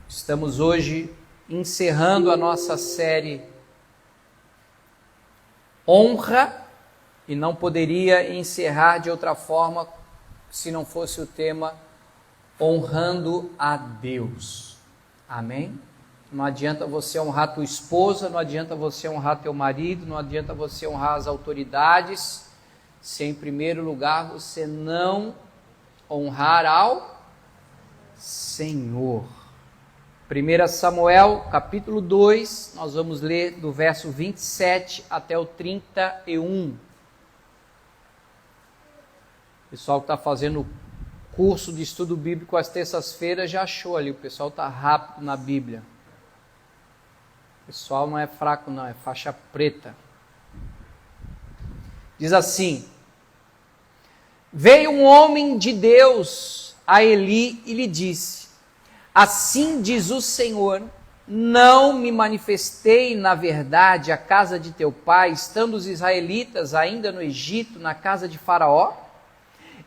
Estamos hoje encerrando a nossa série Honra, e não poderia encerrar de outra forma se não fosse o tema Honrando a Deus. Amém? Não adianta você honrar tua esposa, não adianta você honrar teu marido, não adianta você honrar as autoridades, se em primeiro lugar você não honrar ao Senhor. 1 Samuel, capítulo 2, nós vamos ler do verso 27 até o 31. O pessoal que está fazendo curso de estudo bíblico às terças-feiras já achou ali, o pessoal está rápido na Bíblia. O pessoal não é fraco não, é faixa preta. Diz assim: Veio um homem de Deus a Eli e lhe disse: Assim diz o Senhor, não me manifestei na verdade à casa de teu pai, estando os israelitas ainda no Egito, na casa de Faraó?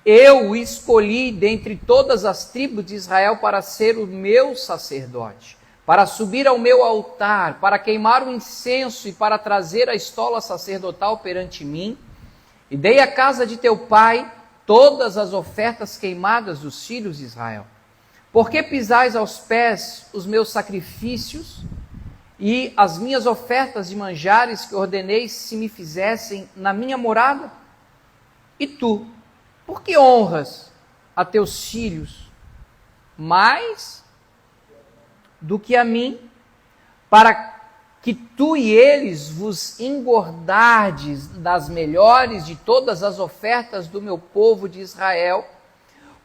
Eu o escolhi dentre todas as tribos de Israel para ser o meu sacerdote, para subir ao meu altar, para queimar o incenso e para trazer a estola sacerdotal perante mim. E dei à casa de teu pai todas as ofertas queimadas dos filhos de Israel. Por que pisais aos pés os meus sacrifícios e as minhas ofertas de manjares que ordenei se me fizessem na minha morada? E tu, por que honras a teus filhos mais do que a mim, para que tu e eles vos engordardes das melhores de todas as ofertas do meu povo de Israel?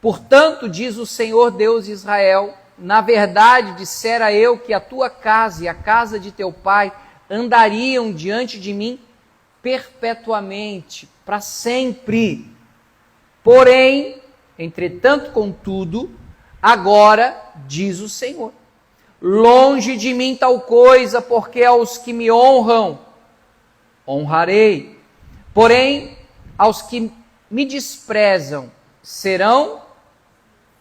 Portanto, diz o Senhor Deus de Israel, na verdade dissera eu que a tua casa e a casa de teu pai andariam diante de mim perpetuamente, para sempre. Porém, entretanto, contudo, agora, diz o Senhor, longe de mim tal coisa, porque aos que me honram, honrarei. Porém, aos que me desprezam, serão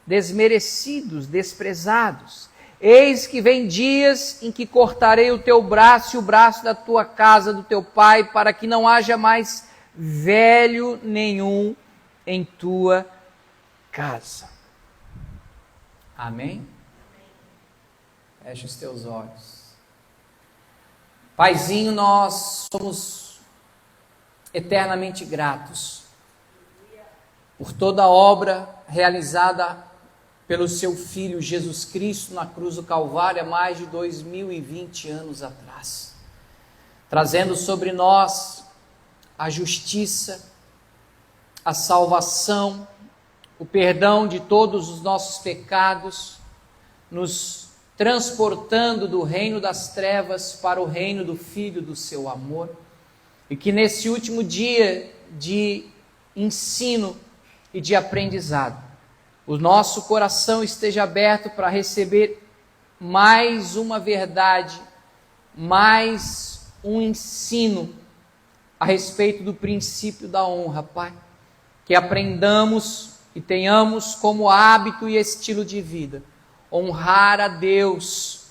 desmerecidos, desprezados. Eis que vem dias em que cortarei o teu braço e o braço da tua casa, do teu pai, para que não haja mais velho nenhum em tua casa. Amém? Feche os teus olhos. Paizinho, nós somos eternamente gratos por toda a obra realizada pelo seu Filho Jesus Cristo na cruz do Calvário há mais de 2020 anos atrás, trazendo sobre nós a justiça, a salvação, o perdão de todos os nossos pecados, nos transportando do reino das trevas para o reino do Filho do seu amor, e que nesse último dia de ensino e de aprendizado, o nosso coração esteja aberto para receber mais uma verdade, mais um ensino a respeito do princípio da honra, Pai. Que aprendamos e tenhamos como hábito e estilo de vida honrar a Deus,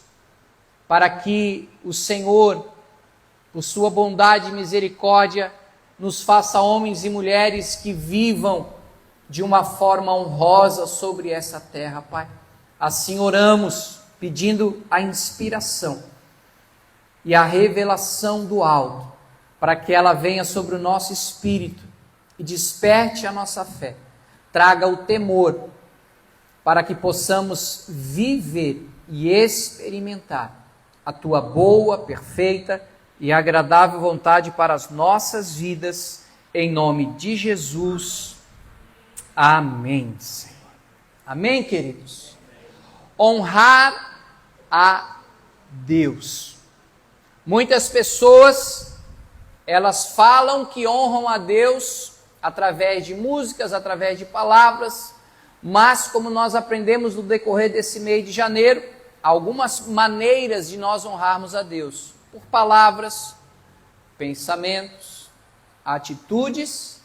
para que o Senhor, por sua bondade e misericórdia, nos faça homens e mulheres que vivam de uma forma honrosa sobre essa terra, Pai. Assim oramos, pedindo a inspiração e a revelação do alto, para que ela venha sobre o nosso espírito e desperte a nossa fé, traga o temor, para que possamos viver e experimentar a tua boa, perfeita e agradável vontade para as nossas vidas, em nome de Jesus. Amém, Senhor. Amém, queridos? Honrar a Deus. Muitas pessoas, elas falam que honram a Deus através de músicas, através de palavras, mas como nós aprendemos no decorrer desse mês de janeiro, algumas maneiras de nós honrarmos a Deus, por palavras, pensamentos, atitudes,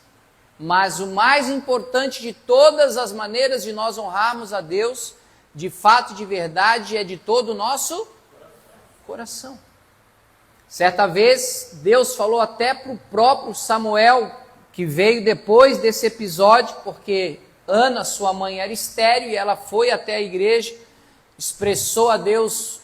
mas o mais importante de todas as maneiras de nós honrarmos a Deus de fato, de verdade, é de todo o nosso coração. Certa vez, Deus falou até para o próprio Samuel, que veio depois desse episódio, porque Ana, sua mãe, era estéril, e ela foi até a igreja, expressou a Deus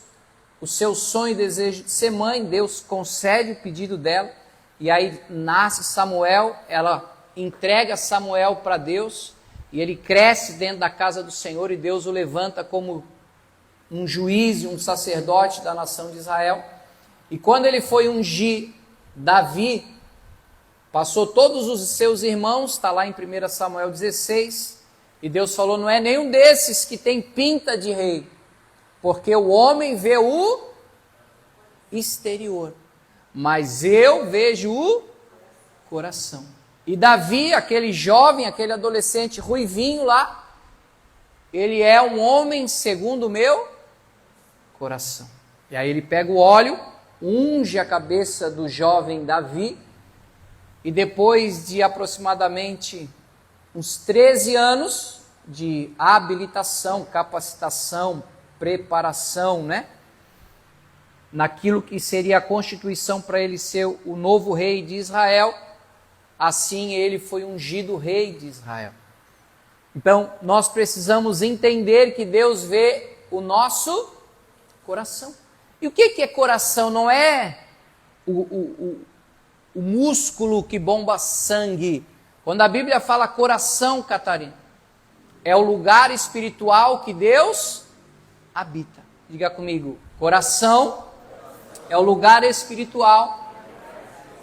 o seu sonho e desejo de ser mãe. Deus concede o pedido dela, e aí nasce Samuel. Ela entrega Samuel para Deus, e ele cresce dentro da casa do Senhor, e Deus o levanta como um juiz e um sacerdote da nação de Israel. E quando ele foi ungir Davi, passou todos os seus irmãos, está lá em 1 Samuel 16, e Deus falou: não é nenhum desses que tem pinta de rei, porque o homem vê o exterior, mas eu vejo o coração. E Davi, aquele jovem, aquele adolescente ruivinho lá, ele é um homem segundo o meu coração. E aí ele pega o óleo, unge a cabeça do jovem Davi, e depois de aproximadamente uns 13 anos de habilitação, capacitação, preparação, naquilo que seria a constituição para ele ser o novo rei de Israel, assim ele foi ungido rei de Israel. Então, nós precisamos entender que Deus vê o nosso coração. E o que é coração? Não é o músculo que bomba sangue. Quando a Bíblia fala coração, Catarina, é o lugar espiritual que Deus habita. Diga comigo: coração é o lugar espiritual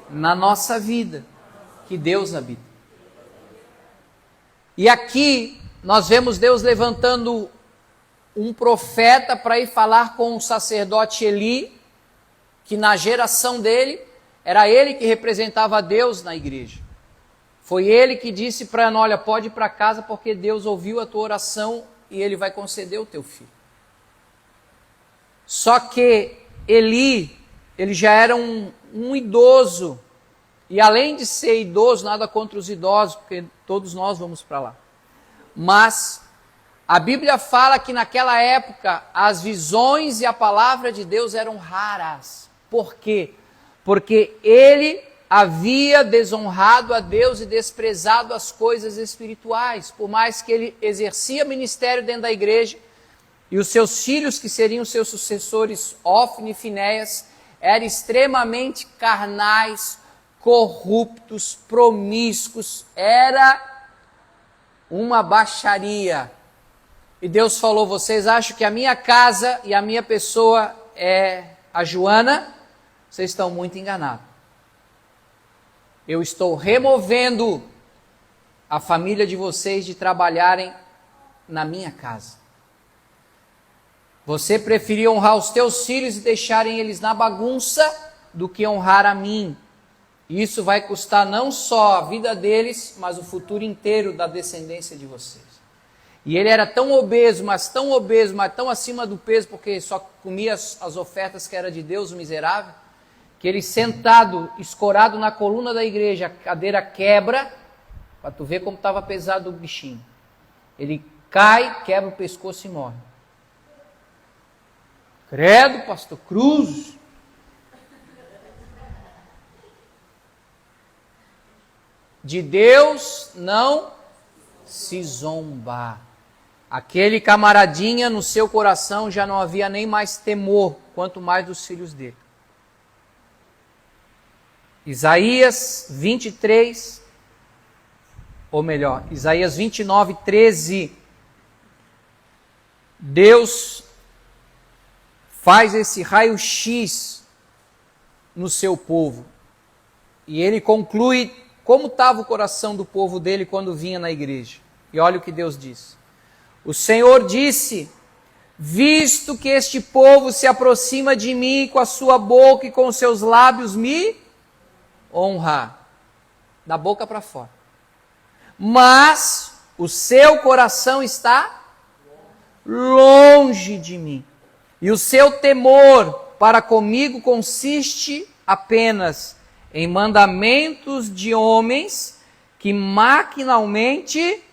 na nossa vida que Deus habita. E aqui nós vemos Deus levantando um profeta para ir falar com o sacerdote Eli, que na geração dele, era ele que representava a Deus na igreja. Foi ele que disse para Ana: olha, pode ir para casa, porque Deus ouviu a tua oração e ele vai conceder o teu filho. Só que Eli, ele já era um idoso, e além de ser idoso, nada contra os idosos, porque todos nós vamos para lá. Mas a Bíblia fala que naquela época as visões e a palavra de Deus eram raras. Por quê? Porque ele havia desonrado a Deus e desprezado as coisas espirituais. Por mais que ele exercia ministério dentro da igreja, e os seus filhos, que seriam seus sucessores, Ofni e Finéias, eram extremamente carnais, corruptos, promíscuos. Era uma baixaria. E Deus falou: vocês acham que a minha casa e a minha pessoa é a Joana? Vocês estão muito enganados. Eu estou removendo a família de vocês de trabalharem na minha casa. Você preferia honrar os teus filhos e deixarem eles na bagunça do que honrar a mim. E isso vai custar não só a vida deles, mas o futuro inteiro da descendência de vocês. E ele era tão obeso, mas tão acima do peso, porque só comia as ofertas que era de Deus, o miserável, que ele sentado, escorado na coluna da igreja, a cadeira quebra, para tu ver como estava pesado o bichinho. Ele cai, quebra o pescoço e morre. Credo, pastor Cruz. De Deus não se zomba. Aquele camaradinha, no seu coração já não havia nem mais temor, quanto mais dos filhos dele. Isaías 23, ou melhor, Isaías 29, 13. Deus faz esse raio-x no seu povo. E ele conclui como estava o coração do povo dele quando vinha na igreja. E olha o que Deus diz. O Senhor disse: visto que este povo se aproxima de mim com a sua boca e com os seus lábios me honra, da boca para fora, mas o seu coração está longe de mim, e o seu temor para comigo consiste apenas em mandamentos de homens que maquinalmente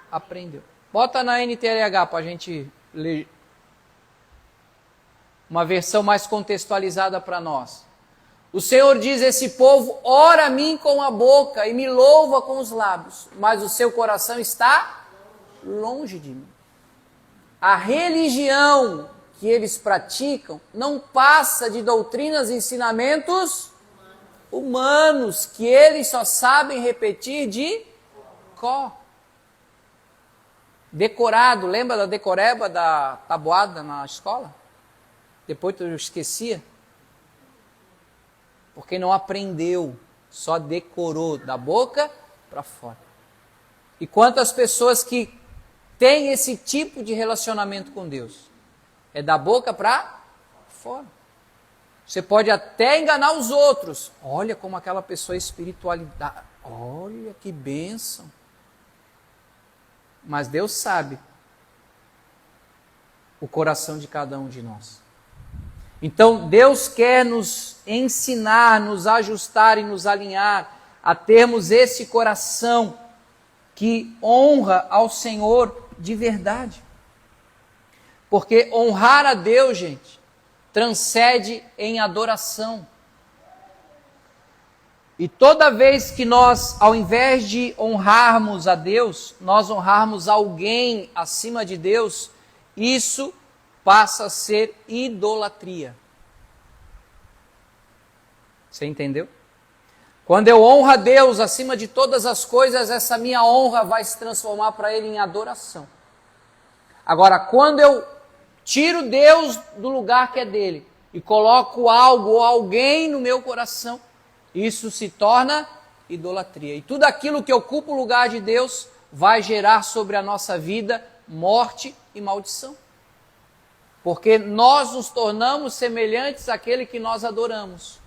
aprendeu. Bota na NTLH para a gente ler uma versão mais contextualizada para nós. O Senhor diz: esse povo ora a mim com a boca e me louva com os lábios, mas o seu coração está longe de mim. A religião que eles praticam não passa de doutrinas e ensinamentos humanos, que eles só sabem repetir de cor. Decorado, lembra da decoreba, da tabuada na escola? Depois eu esquecia. Porque não aprendeu, só decorou da boca para fora. E quantas pessoas que têm esse tipo de relacionamento com Deus? É da boca para fora. Você pode até enganar os outros. Olha como aquela pessoa é espiritualidade. Olha que bênção. Mas Deus sabe o coração de cada um de nós. Então Deus quer nos ensinar, nos ajustar e nos alinhar a termos esse coração que honra ao Senhor de verdade. Porque honrar a Deus, gente, transcende em adoração. E toda vez que nós, ao invés de honrarmos a Deus, nós honrarmos alguém acima de Deus, isso passa a ser idolatria. Você entendeu? Quando eu honro a Deus acima de todas as coisas, essa minha honra vai se transformar para Ele em adoração. Agora, quando eu tiro Deus do lugar que é dele e coloco algo ou alguém no meu coração, isso se torna idolatria. E tudo aquilo que ocupa o lugar de Deus vai gerar sobre a nossa vida morte e maldição. Porque nós nos tornamos semelhantes àquele que nós adoramos.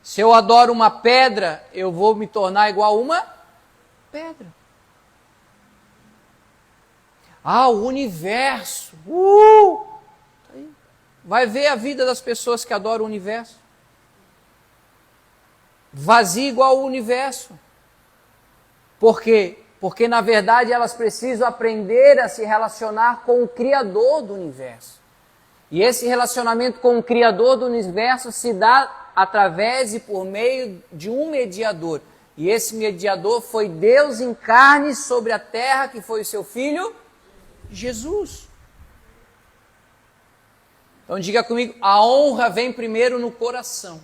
Se eu adoro uma pedra, eu vou me tornar igual a uma pedra. Ah, o universo. Vai ver a vida das pessoas que adoram o universo. Vazio igual ao universo. Por quê? Porque na verdade elas precisam aprender a se relacionar com o Criador do universo. E esse relacionamento com o Criador do universo se dá através e por meio de um mediador. E esse mediador foi Deus em carne sobre a terra, que foi o seu Filho, Jesus. Então diga comigo, a honra vem primeiro no coração.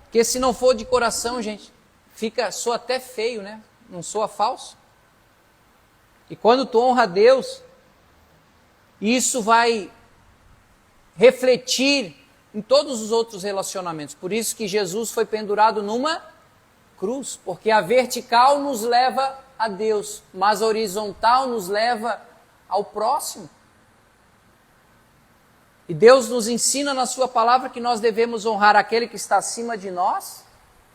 Porque se não for de coração, gente, soa até feio, né? Não soa falso. E quando tu honra a Deus, isso vai refletir em todos os outros relacionamentos. Por isso que Jesus foi pendurado numa cruz, porque a vertical nos leva a Deus, mas a horizontal nos leva ao próximo. E Deus nos ensina na sua palavra que nós devemos honrar aquele que está acima de nós,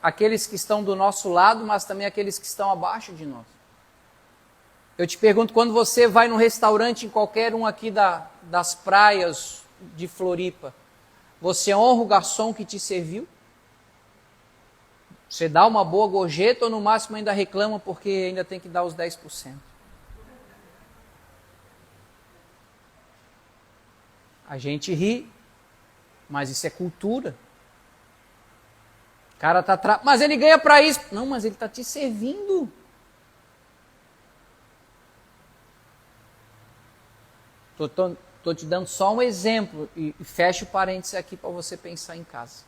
aqueles que estão do nosso lado, mas também aqueles que estão abaixo de nós. Eu te pergunto, quando você vai num restaurante, em qualquer um aqui das praias de Floripa, você honra o garçom que te serviu? Você dá uma boa gorjeta ou no máximo ainda reclama porque ainda tem que dar os 10%? A gente ri, mas isso é cultura. O cara tá mas ele ganha para isso. Não, mas ele está te servindo. Estou te dando só um exemplo e fecho o parênteses aqui para você pensar em casa.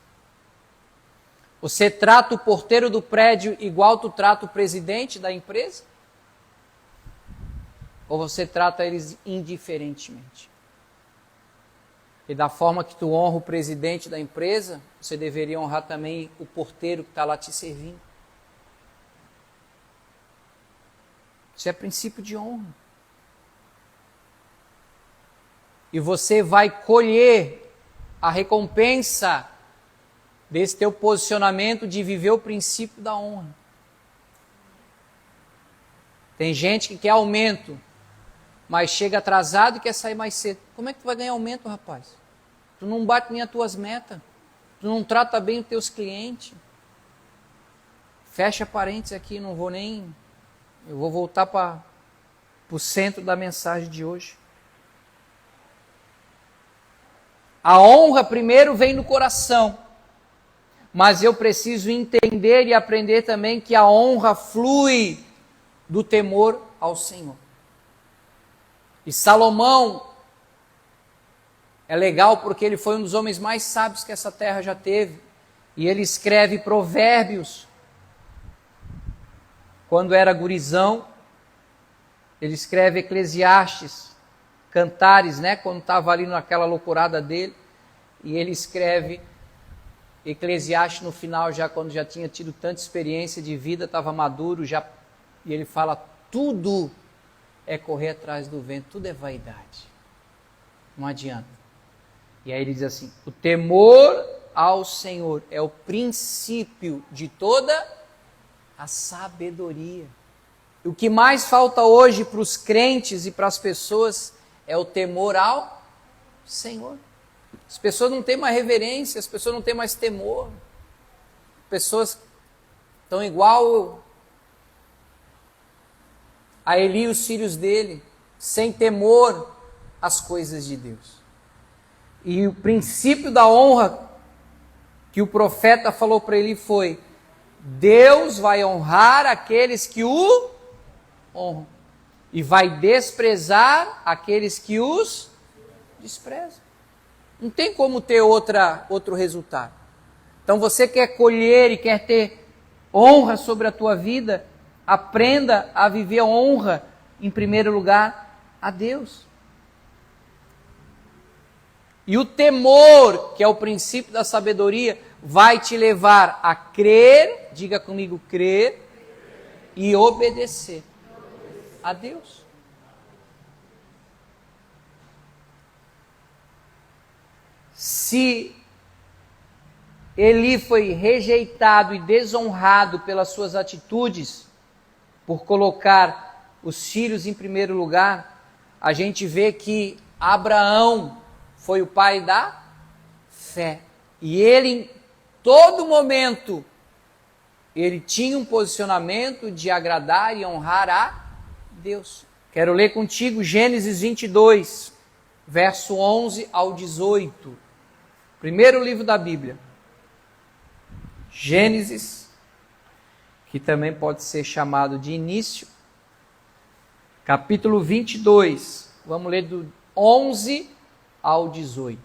Você trata o porteiro do prédio igual tu trata o presidente da empresa? Ou você trata eles indiferentemente? E da forma que tu honra o presidente da empresa, você deveria honrar também o porteiro que está lá te servindo. Isso é princípio de honra. E você vai colher a recompensa desse teu posicionamento de viver o princípio da honra. Tem gente que quer aumento, mas chega atrasado e quer sair mais cedo. Como é que tu vai ganhar aumento, rapaz? Tu não bate nem as tuas metas. Tu não trata bem os teus clientes. Fecha parênteses aqui, não vou nem Eu vou voltar para o centro da mensagem de hoje. A honra primeiro vem no coração, mas eu preciso entender e aprender também que a honra flui do temor ao Senhor. E Salomão é legal porque ele foi um dos homens mais sábios que essa terra já teve. E ele escreve Provérbios. Quando era gurizão, ele escreve Eclesiastes, Cantares, né? Quando estava ali naquela loucurada dele. E ele escreve Eclesiastes no final, já quando já tinha tido tanta experiência de vida, estava maduro, já, e ele fala, tudo é correr atrás do vento, tudo é vaidade. Não adianta. E aí ele diz assim, o temor ao Senhor é o princípio de toda a sabedoria. O que mais falta hoje para os crentes e para as pessoas é o temor ao Senhor. As pessoas não têm mais reverência, as pessoas não têm mais temor. Pessoas estão igual a Eli e os filhos dele, sem temor às coisas de Deus. E o princípio da honra que o profeta falou para Eli foi: Deus vai honrar aqueles que o honram e vai desprezar aqueles que os desprezam. Não tem como ter outro resultado. Então você quer colher e quer ter honra sobre a tua vida, aprenda a viver a honra, em primeiro lugar, a Deus. E o temor, que é o princípio da sabedoria, vai te levar a crer, diga comigo, crer, e obedecer a Deus. Se Eli foi rejeitado e desonrado pelas suas atitudes, por colocar os filhos em primeiro lugar, a gente vê que Abraão foi o pai da fé. E ele, em todo momento, ele tinha um posicionamento de agradar e honrar a Deus. Quero ler contigo Gênesis 22, verso 11 ao 18. Primeiro livro da Bíblia. Gênesis, que também pode ser chamado de início. Capítulo 22. Vamos ler do 11 ao 18.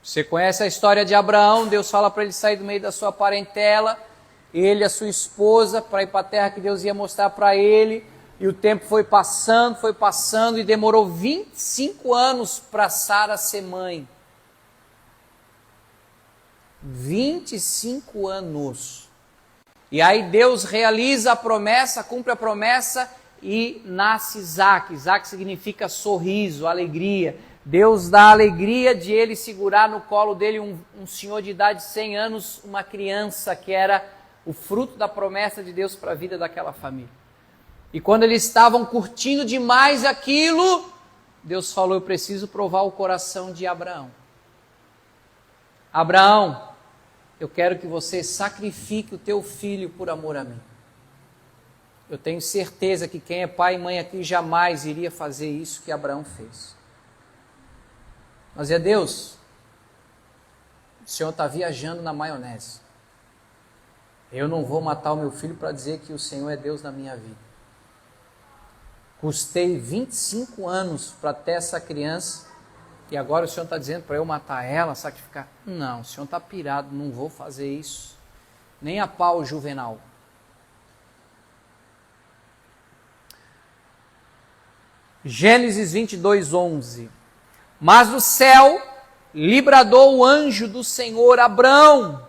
Você conhece a história de Abraão? Deus fala para ele sair do meio da sua parentela, ele e a sua esposa, para ir para a terra que Deus ia mostrar para ele. E o tempo foi passando, e demorou 25 anos para Sara ser mãe. 25 anos. E aí Deus realiza a promessa, cumpre a promessa e nasce Isaac. Isaac significa sorriso, alegria. Deus dá a alegria de ele segurar no colo dele um senhor de idade de 100 anos, uma criança que era o fruto da promessa de Deus para a vida daquela família. E quando eles estavam curtindo demais aquilo, Deus falou, eu preciso provar o coração de Abraão. Abraão, eu quero que você sacrifique o teu filho por amor a mim. Eu tenho certeza que quem é pai e mãe aqui jamais iria fazer isso que Abraão fez. Mas é Deus, o Senhor está viajando na maionese. Eu não vou matar o meu filho para dizer que o Senhor é Deus na minha vida. Custei 25 anos para ter essa criança e agora o Senhor está dizendo para eu matar ela, sacrificar? Não, o Senhor está pirado, não vou fazer isso. Nem a pau, Juvenal. Gênesis 22, 11. Mas do céu lhe bradou o anjo do Senhor, Abraão,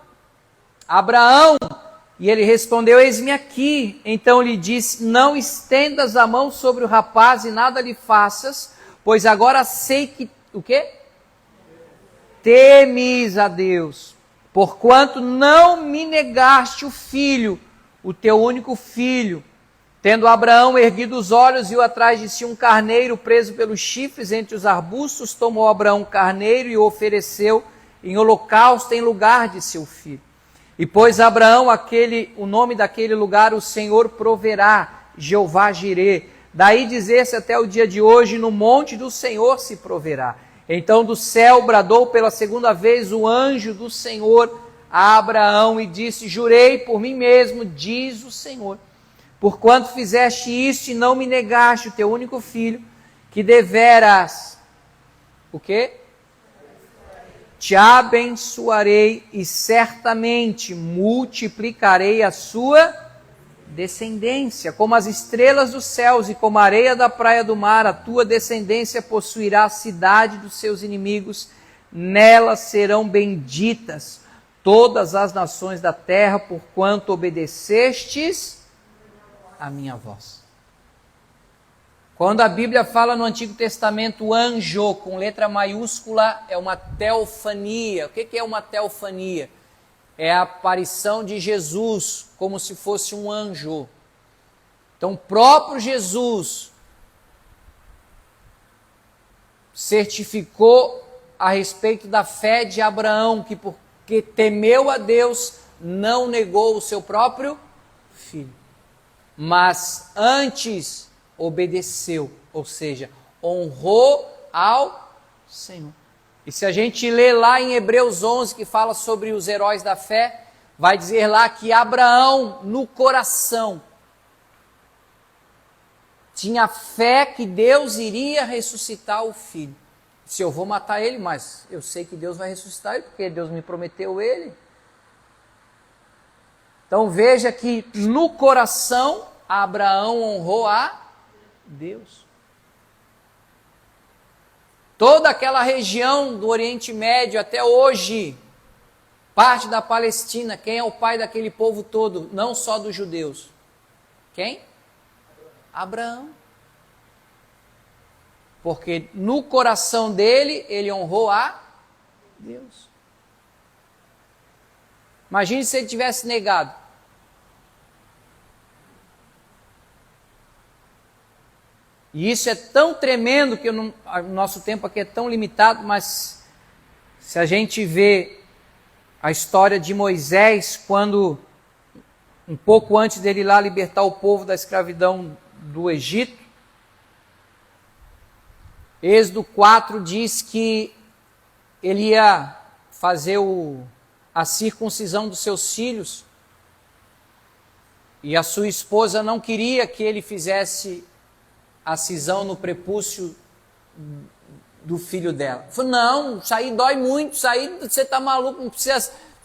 e ele respondeu, eis-me aqui. Então lhe disse, não estendas a mão sobre o rapaz e nada lhe faças, pois agora sei que, o quê? Temes a Deus, porquanto não me negaste o filho, o teu único filho. Tendo Abraão erguido os olhos, viu atrás de si um carneiro preso pelos chifres entre os arbustos, tomou Abraão o carneiro e o ofereceu em holocausto em lugar de seu filho. E pôs Abraão o nome daquele lugar, o Senhor proverá, Jeová Jirê. Daí dizer-se até o dia de hoje, no monte do Senhor se proverá. Então do céu bradou pela segunda vez o anjo do Senhor a Abraão e disse: jurei por mim mesmo, diz o Senhor, porquanto fizeste isto e não me negaste o teu único filho, que deveras, o quê? Te abençoarei e certamente multiplicarei a sua descendência, como as estrelas dos céus e como a areia da praia do mar. A tua descendência possuirá a cidade dos seus inimigos, nela serão benditas todas as nações da terra, porquanto obedecestes a minha voz. Quando a Bíblia fala no Antigo Testamento anjo, com letra maiúscula, é uma teofania. O que é uma teofania? É a aparição de Jesus, como se fosse um anjo. Então, o próprio Jesus certificou a respeito da fé de Abraão, que porque temeu a Deus, não negou o seu próprio filho. Mas antes obedeceu, ou seja, honrou ao Senhor. E se a gente ler lá em Hebreus 11, que fala sobre os heróis da fé, vai dizer lá que Abraão, no coração, tinha fé que Deus iria ressuscitar o filho. Se eu vou matar ele, mas eu sei que Deus vai ressuscitar ele, porque Deus me prometeu ele. Então veja que no coração, Abraão honrou a Deus. Toda aquela região do Oriente Médio até hoje, parte da Palestina, quem é o pai daquele povo todo? Não só dos judeus. Quem? Abraão. Porque no coração dele, ele honrou a Deus. Imagine se ele tivesse negado. E isso é tão tremendo que o nosso tempo aqui é tão limitado, mas se a gente vê a história de Moisés, quando um pouco antes dele ir lá libertar o povo da escravidão do Egito, Êxodo 4 diz que ele ia fazer a circuncisão dos seus filhos, e a sua esposa não queria que ele fizesse a cisão no prepúcio do filho dela. Falou: não, isso aí dói muito, isso aí você está maluco, você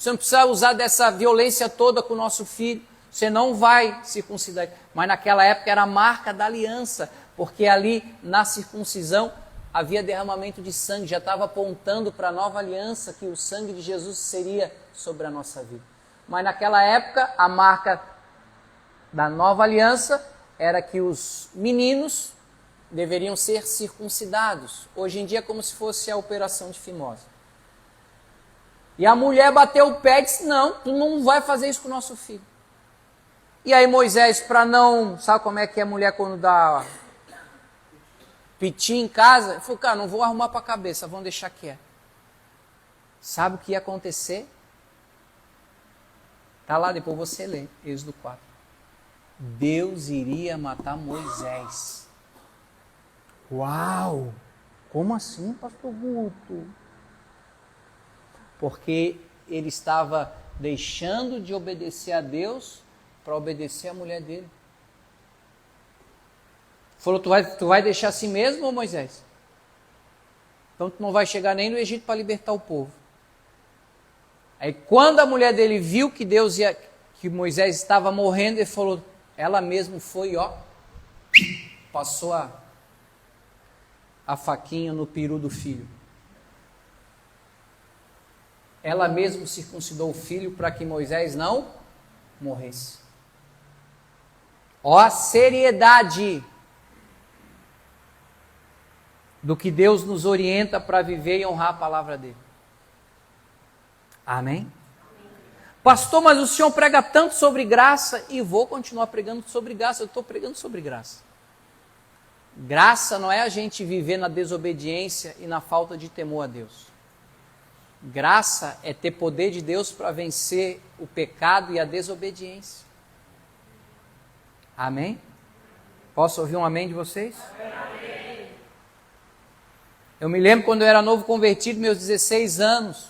não precisa usar dessa violência toda com o nosso filho, você não vai circuncidar. Mas naquela época era a marca da aliança, porque ali na circuncisão havia derramamento de sangue, já estava apontando para a nova aliança que o sangue de Jesus seria sobre a nossa vida. Mas naquela época a marca da nova aliança era que os meninos deveriam ser circuncidados. Hoje em dia é como se fosse a operação de fimose. E a mulher bateu o pé e disse: não, tu não vai fazer isso com o nosso filho. E aí Moisés, para não... Sabe como é que é a mulher quando dá piti em casa? Falou: cara, não vou arrumar para a cabeça, vamos deixar quieto. Sabe o que ia acontecer? Está lá, depois você lê, Êxodo 4. Deus iria matar Moisés. Uau! Como assim, pastor Guto? Porque ele estava deixando de obedecer a Deus para obedecer a mulher dele. Falou: tu vai deixar assim mesmo, Moisés? Então tu não vai chegar nem no Egito para libertar o povo. Aí quando a mulher dele viu que que Moisés estava morrendo, ele falou, ela mesmo foi, passou a faquinha no peru do filho. Ela mesmo circuncidou o filho para que Moisés não morresse. Ó a seriedade do que Deus nos orienta para viver e honrar a palavra dele. Amém? Pastor, mas o senhor prega tanto sobre graça, e vou continuar pregando sobre graça, eu estou pregando sobre graça. Graça não é a gente viver na desobediência e na falta de temor a Deus. Graça é ter poder de Deus para vencer o pecado e a desobediência. Amém? Posso ouvir um amém de vocês? Amém. Eu me lembro quando eu era novo convertido, meus 16 anos,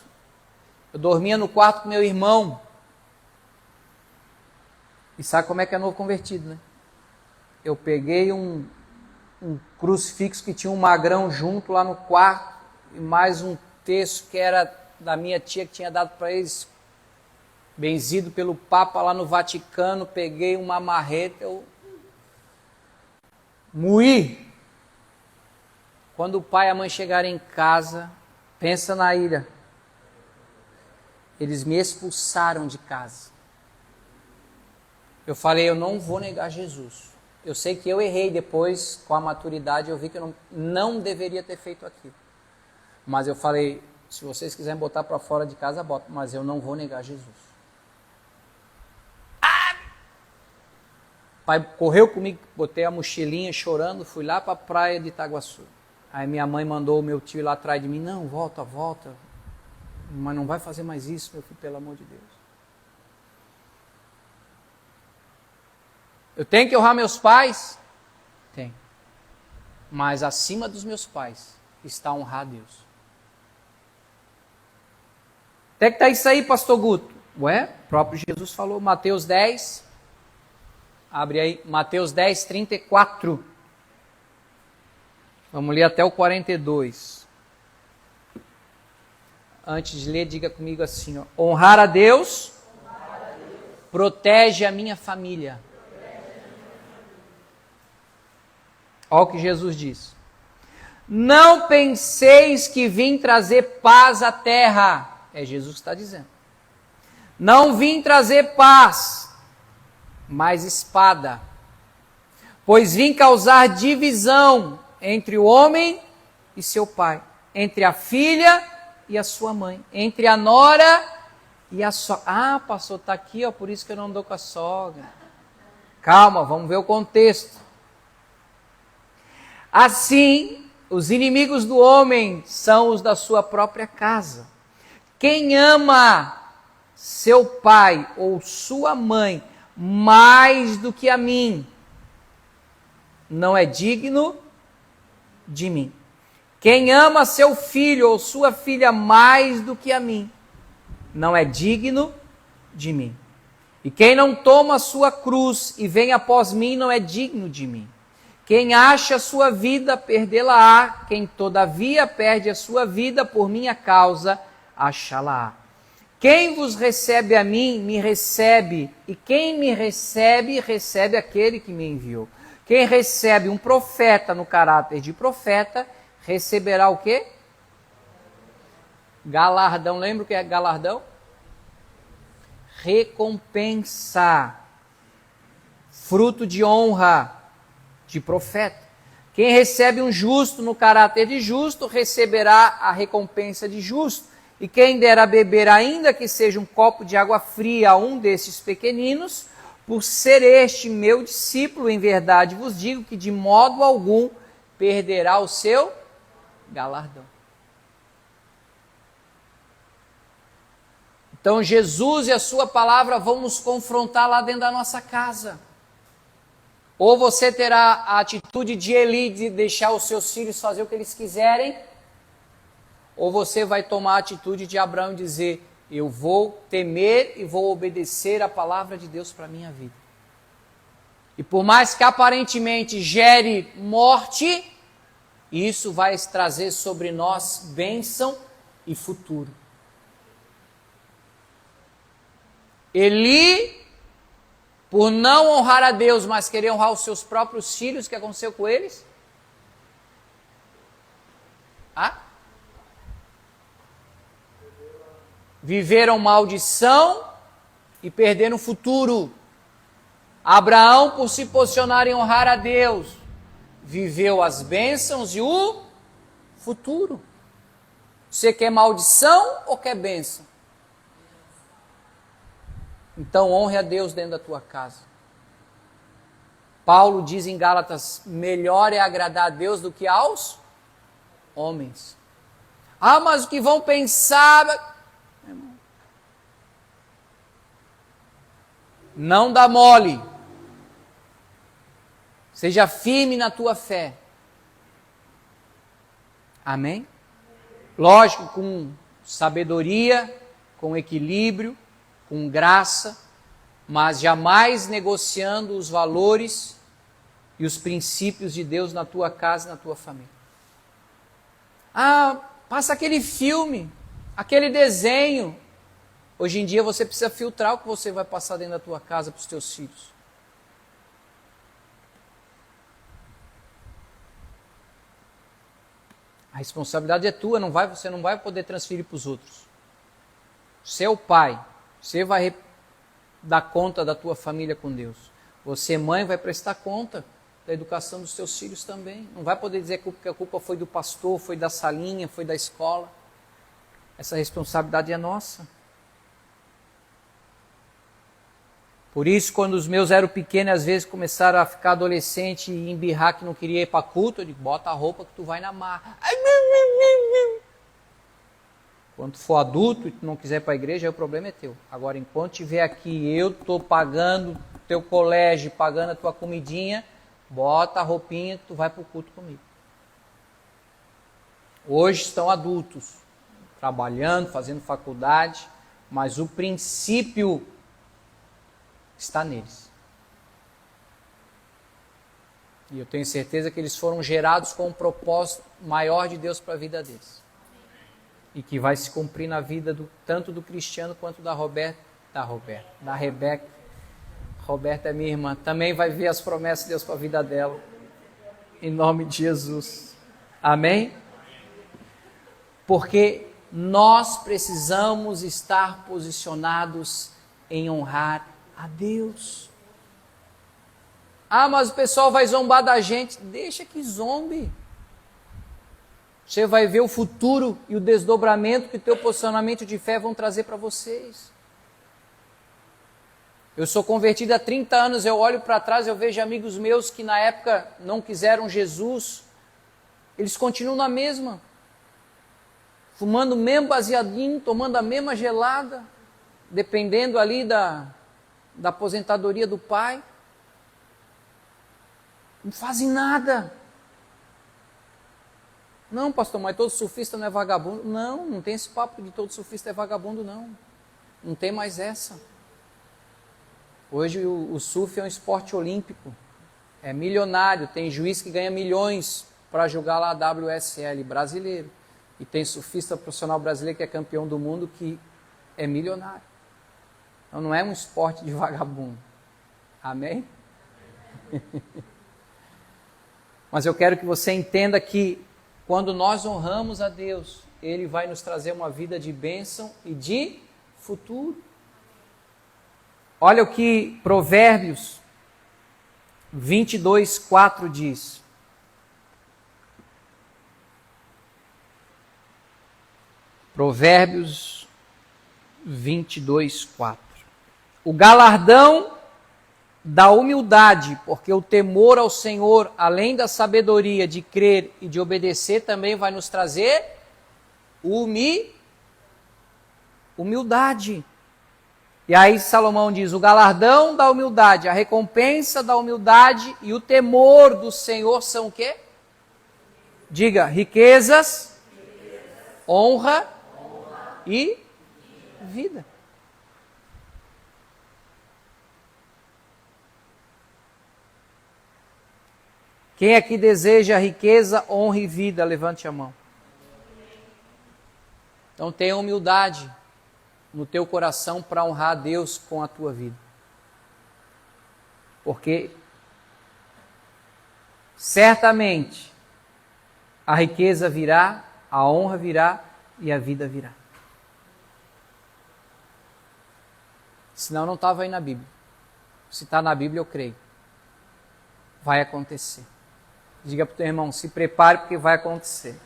eu dormia no quarto com meu irmão. E sabe como é que é novo convertido, né? Eu peguei um crucifixo que tinha um magrão junto lá no quarto, e mais um texto que era da minha tia que tinha dado para eles, benzido pelo Papa lá no Vaticano. Peguei uma marreta, eu moí. Quando o pai e a mãe chegarem em casa, pensa na ira. Eles me expulsaram de casa. Eu falei, eu não vou negar Jesus. Eu sei que eu errei depois, com a maturidade, eu vi que eu não deveria ter feito aquilo. Mas eu falei, se vocês quiserem botar para fora de casa, bota, mas eu não vou negar Jesus. O pai correu comigo, botei a mochilinha chorando, fui lá para a praia de Itaguaçu. Aí minha mãe mandou o meu tio ir lá atrás de mim, não, volta, mas não vai fazer mais isso, meu filho, pelo amor de Deus. Eu tenho que honrar meus pais? Tenho. Mas acima dos meus pais está honrar a Deus. Até que está isso aí, pastor Guto? Ué, o próprio Jesus falou, Mateus 10, abre aí, Mateus 10, 34. Vamos ler até o 42. Antes de ler, diga comigo assim, ó, honrar a Deus, protege a minha família. Olha o que Jesus diz. Não penseis que vim trazer paz à terra. É Jesus que está dizendo. Não vim trazer paz, mas espada. Pois vim causar divisão entre o homem e seu pai, entre a filha e a sua mãe, entre a nora e a sogra. Ah, pastor, está aqui, ó, por isso que eu não dou com a sogra. Calma, vamos ver o contexto. Assim, os inimigos do homem são os da sua própria casa. Quem ama seu pai ou sua mãe mais do que a mim, não é digno de mim. Quem ama seu filho ou sua filha mais do que a mim, não é digno de mim. E quem não toma a sua cruz e vem após mim, não é digno de mim. Quem acha a sua vida, perdê-la-á. Quem todavia perde a sua vida por minha causa, achá-la-á. Quem vos recebe a mim, me recebe. E quem me recebe, recebe aquele que me enviou. Quem recebe um profeta no caráter de profeta, receberá o quê? Galardão. Lembra o que é galardão? Recompensa. Fruto de honra. De profeta. Quem recebe um justo no caráter de justo, receberá a recompensa de justo. E quem der a beber, ainda que seja um copo de água fria a um desses pequeninos, por ser este meu discípulo, em verdade vos digo que de modo algum perderá o seu galardão. Então Jesus e a sua palavra vão nos confrontar lá dentro da nossa casa. Ou você terá a atitude de Eli, de deixar os seus filhos fazer o que eles quiserem, ou você vai tomar a atitude de Abraão e dizer, eu vou temer e vou obedecer a palavra de Deus para a minha vida. E por mais que aparentemente gere morte, isso vai trazer sobre nós bênção e futuro. Eli, por não honrar a Deus, mas querer honrar os seus próprios filhos, o que aconteceu com eles? Viveram maldição e perderam o futuro. Abraão, por se posicionar em honrar a Deus, viveu as bênçãos e o futuro. Você quer maldição ou quer bênção? Então honre a Deus dentro da tua casa. Paulo diz em Gálatas, melhor é agradar a Deus do que aos homens. Ah, mas o que vão pensar? Não dá mole. Seja firme na tua fé. Amém? Lógico, com sabedoria, com equilíbrio, com graça, mas jamais negociando os valores e os princípios de Deus na tua casa e na tua família. Ah, passa aquele filme, aquele desenho. Hoje em dia você precisa filtrar o que você vai passar dentro da tua casa para os teus filhos. A responsabilidade é tua, você não vai poder transferir para os outros. Você é o pai, você vai dar conta da tua família com Deus. Você, mãe, vai prestar conta da educação dos teus filhos também. Não vai poder dizer que a culpa foi do pastor, foi da salinha, foi da escola. Essa responsabilidade é nossa. Por isso, quando os meus eram pequenos, às vezes começaram a ficar adolescente e embirrar que não queria ir para culto, eu digo, bota a roupa que tu vai na marra. Quando tu for adulto e tu não quiser ir para a igreja, aí o problema é teu. Agora, enquanto estiver aqui, eu estou pagando teu colégio, pagando a tua comidinha, bota a roupinha que tu vai para o culto comigo. Hoje estão adultos, trabalhando, fazendo faculdade, mas o princípio está neles. E eu tenho certeza que eles foram gerados com um propósito maior de Deus para a vida deles. E que vai se cumprir na vida tanto do Cristiano quanto da Rebeca. Roberta é minha irmã. Também vai ver as promessas de Deus para a vida dela. Em nome de Jesus. Amém? Porque nós precisamos estar posicionados em honrar a Deus. Ah, mas o pessoal vai zombar da gente. Deixa que zombe. Você vai ver o futuro e o desdobramento que o teu posicionamento de fé vão trazer para vocês. Eu sou convertido há 30 anos, eu olho para trás, eu vejo amigos meus que na época não quiseram Jesus. Eles continuam na mesma. Fumando o mesmo baseadinho, tomando a mesma gelada, dependendo ali da aposentadoria do pai. Não fazem nada. Não, pastor, mas todo surfista não é vagabundo. Não, não tem esse papo de todo surfista é vagabundo, não. Não tem mais essa. Hoje o surf é um esporte olímpico. É milionário, tem juiz que ganha milhões para jogar lá a WSL brasileiro. E tem surfista profissional brasileiro que é campeão do mundo que é milionário. Então não é um esporte de vagabundo. Amém? Mas eu quero que você entenda que quando nós honramos a Deus, Ele vai nos trazer uma vida de bênção e de futuro. Olha o que Provérbios 22:4 diz. Provérbios 22:4. O galardão da humildade, porque o temor ao Senhor, além da sabedoria de crer e de obedecer, também vai nos trazer humildade. E aí Salomão diz, o galardão da humildade, a recompensa da humildade e o temor do Senhor são o quê? Diga, riquezas, honra e vida. Quem aqui deseja riqueza, honra e vida, levante a mão. Então tenha humildade no teu coração para honrar a Deus com a tua vida. Porque certamente a riqueza virá, a honra virá e a vida virá. Senão não estava aí na Bíblia. Se está na Bíblia, eu creio. Vai acontecer. Diga para o teu irmão, se prepare porque vai acontecer.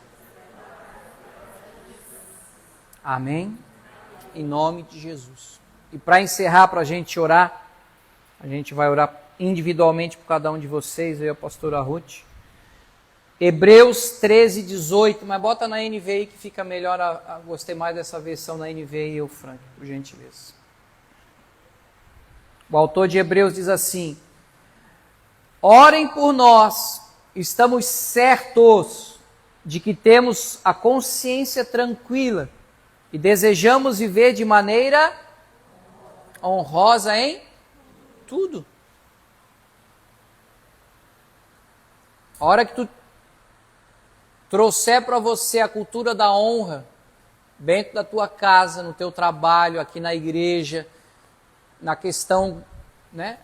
Amém? Em nome de Jesus. E para encerrar, para a gente orar, a gente vai orar individualmente por cada um de vocês, eu e a pastora Ruth. Hebreus 13, 18, mas bota na NVI que fica melhor, gostei mais dessa versão na NVI, eu, Frank, por gentileza. O autor de Hebreus diz assim: orem por nós, estamos certos de que temos a consciência tranquila e desejamos viver de maneira honrosa em tudo. A hora que tu trouxer para você a cultura da honra, dentro da tua casa, no teu trabalho, aqui na igreja, na questão, né,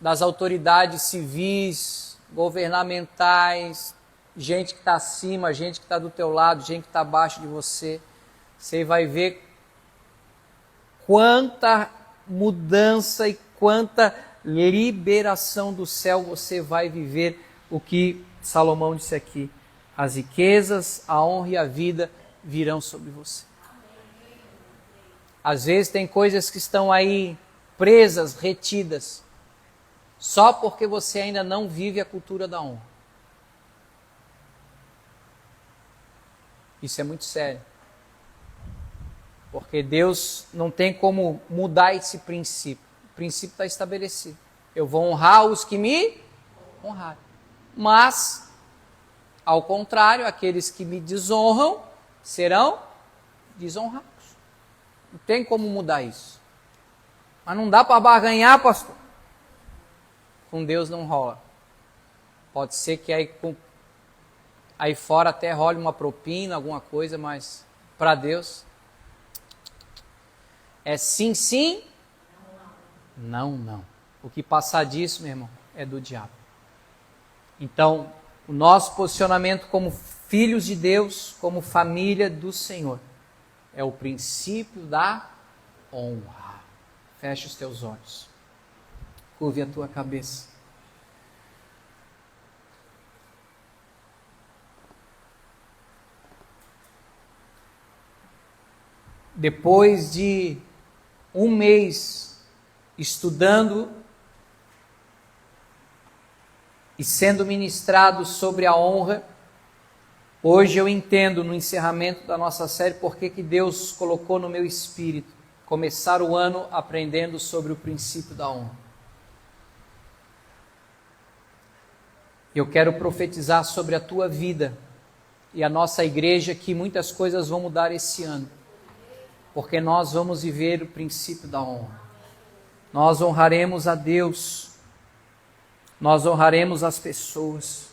das autoridades civis, governamentais, gente que está acima, gente que está do teu lado, gente que está abaixo de você, você vai ver quanta mudança e quanta liberação do céu você vai viver, o que Salomão disse aqui: as riquezas, a honra e a vida virão sobre você. Às vezes tem coisas que estão aí presas, retidas, só porque você ainda não vive a cultura da honra. Isso é muito sério. Porque Deus não tem como mudar esse princípio. O princípio está estabelecido. Eu vou honrar os que me honrarem. Mas, ao contrário, aqueles que me desonram serão desonrados. Não tem como mudar isso. Mas não dá para barganhar, pastor. Com Deus não rola. Pode ser que aí fora até role uma propina, alguma coisa, mas para Deus é sim, sim, não, não. O que passar disso, meu irmão, é do diabo. Então, o nosso posicionamento como filhos de Deus, como família do Senhor, é o princípio da honra. Feche os teus olhos. Curve a tua cabeça. Depois de um mês estudando e sendo ministrado sobre a honra, hoje eu entendo, no encerramento da nossa série, por que Deus colocou no meu espírito começar o ano aprendendo sobre o princípio da honra. Eu quero profetizar sobre a tua vida e a nossa igreja que muitas coisas vão mudar esse ano, porque nós vamos viver o princípio da honra. Nós honraremos a Deus, nós honraremos as pessoas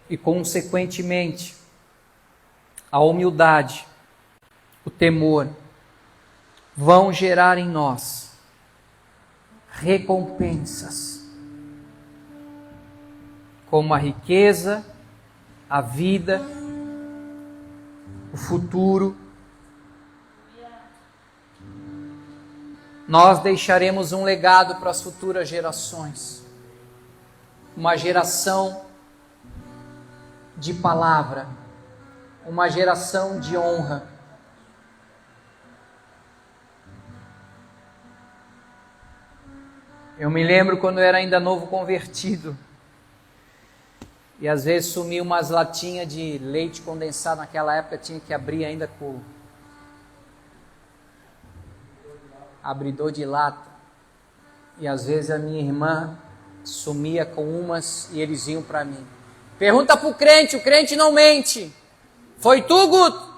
e, consequentemente, a humildade, o temor vão gerar em nós recompensas, como a riqueza, a vida, o futuro. Nós deixaremos um legado para as futuras gerações, uma geração de palavra, uma geração de honra. Eu me lembro quando eu era ainda novo convertido, e às vezes sumia umas latinhas de leite condensado. Naquela época tinha que abrir ainda com abridor de lata. E às vezes a minha irmã sumia com umas e eles iam para mim. Pergunta para o crente não mente. Foi tu, Guto?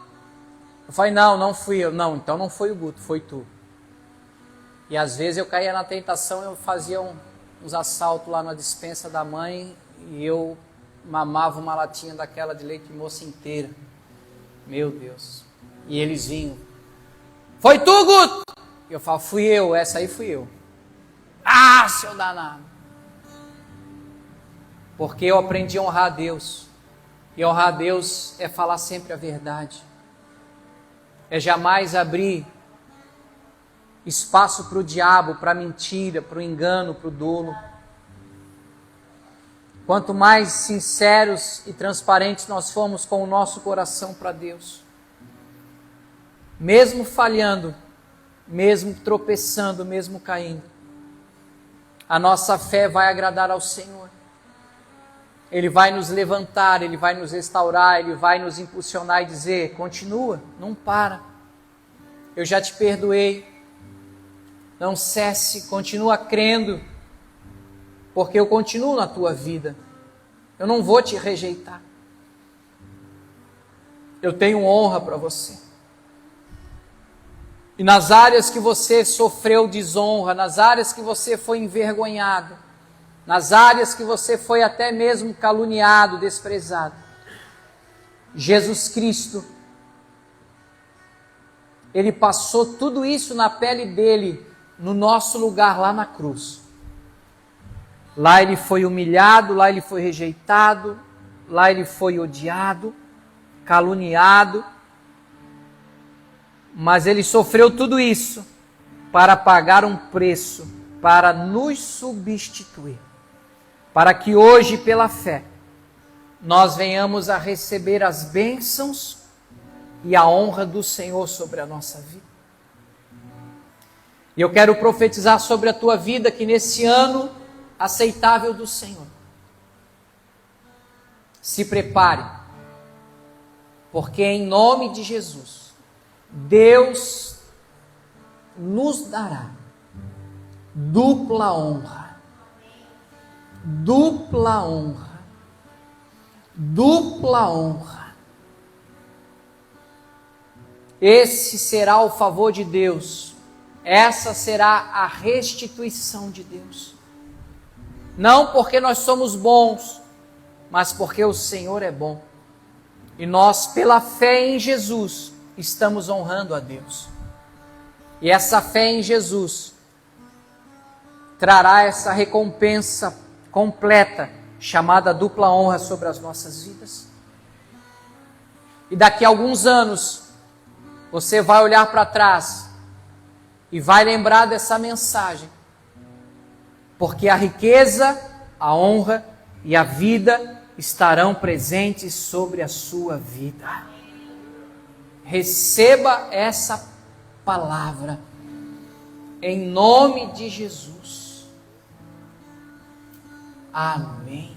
Eu falei, não fui eu. Não, então não foi o Guto, foi tu. E às vezes eu caía na tentação, eu fazia uns assaltos lá na despensa da mãe e eu mamava uma latinha daquela de leite moça inteira. Meu Deus. E eles vinham. Foi tu, Guto? Eu falo, fui eu, essa aí fui eu. Ah, seu danado. Porque eu aprendi a honrar a Deus. E honrar a Deus é falar sempre a verdade. É jamais abrir espaço para o diabo, para a mentira, para o engano, para o dolo. Quanto mais sinceros e transparentes nós formos com o nosso coração para Deus, mesmo falhando, mesmo tropeçando, mesmo caindo, a nossa fé vai agradar ao Senhor. Ele vai nos levantar, Ele vai nos restaurar, Ele vai nos impulsionar e dizer: continua, não para. Eu já te perdoei. Não cesse, continua crendo, porque eu continuo na tua vida. Eu não vou te rejeitar. Eu tenho honra para você. E nas áreas que você sofreu desonra, nas áreas que você foi envergonhado, nas áreas que você foi até mesmo caluniado, desprezado, Jesus Cristo, Ele passou tudo isso na pele dele, no nosso lugar lá na cruz. Lá Ele foi humilhado, lá Ele foi rejeitado, lá Ele foi odiado, caluniado, mas Ele sofreu tudo isso para pagar um preço, para nos substituir, para que hoje, pela fé, nós venhamos a receber as bênçãos e a honra do Senhor sobre a nossa vida. E eu quero profetizar sobre a tua vida que nesse ano aceitável do Senhor, se prepare, porque em nome de Jesus, Deus nos dará dupla honra, dupla honra, dupla honra. Esse será o favor de Deus, essa será a restituição de Deus. Não porque nós somos bons, mas porque o Senhor é bom. E nós, pela fé em Jesus, estamos honrando a Deus. E essa fé em Jesus trará essa recompensa completa, chamada dupla honra sobre as nossas vidas. E daqui a alguns anos, você vai olhar para trás e vai lembrar dessa mensagem, porque a riqueza, a honra e a vida estarão presentes sobre a sua vida. Receba essa palavra em nome de Jesus. Amém.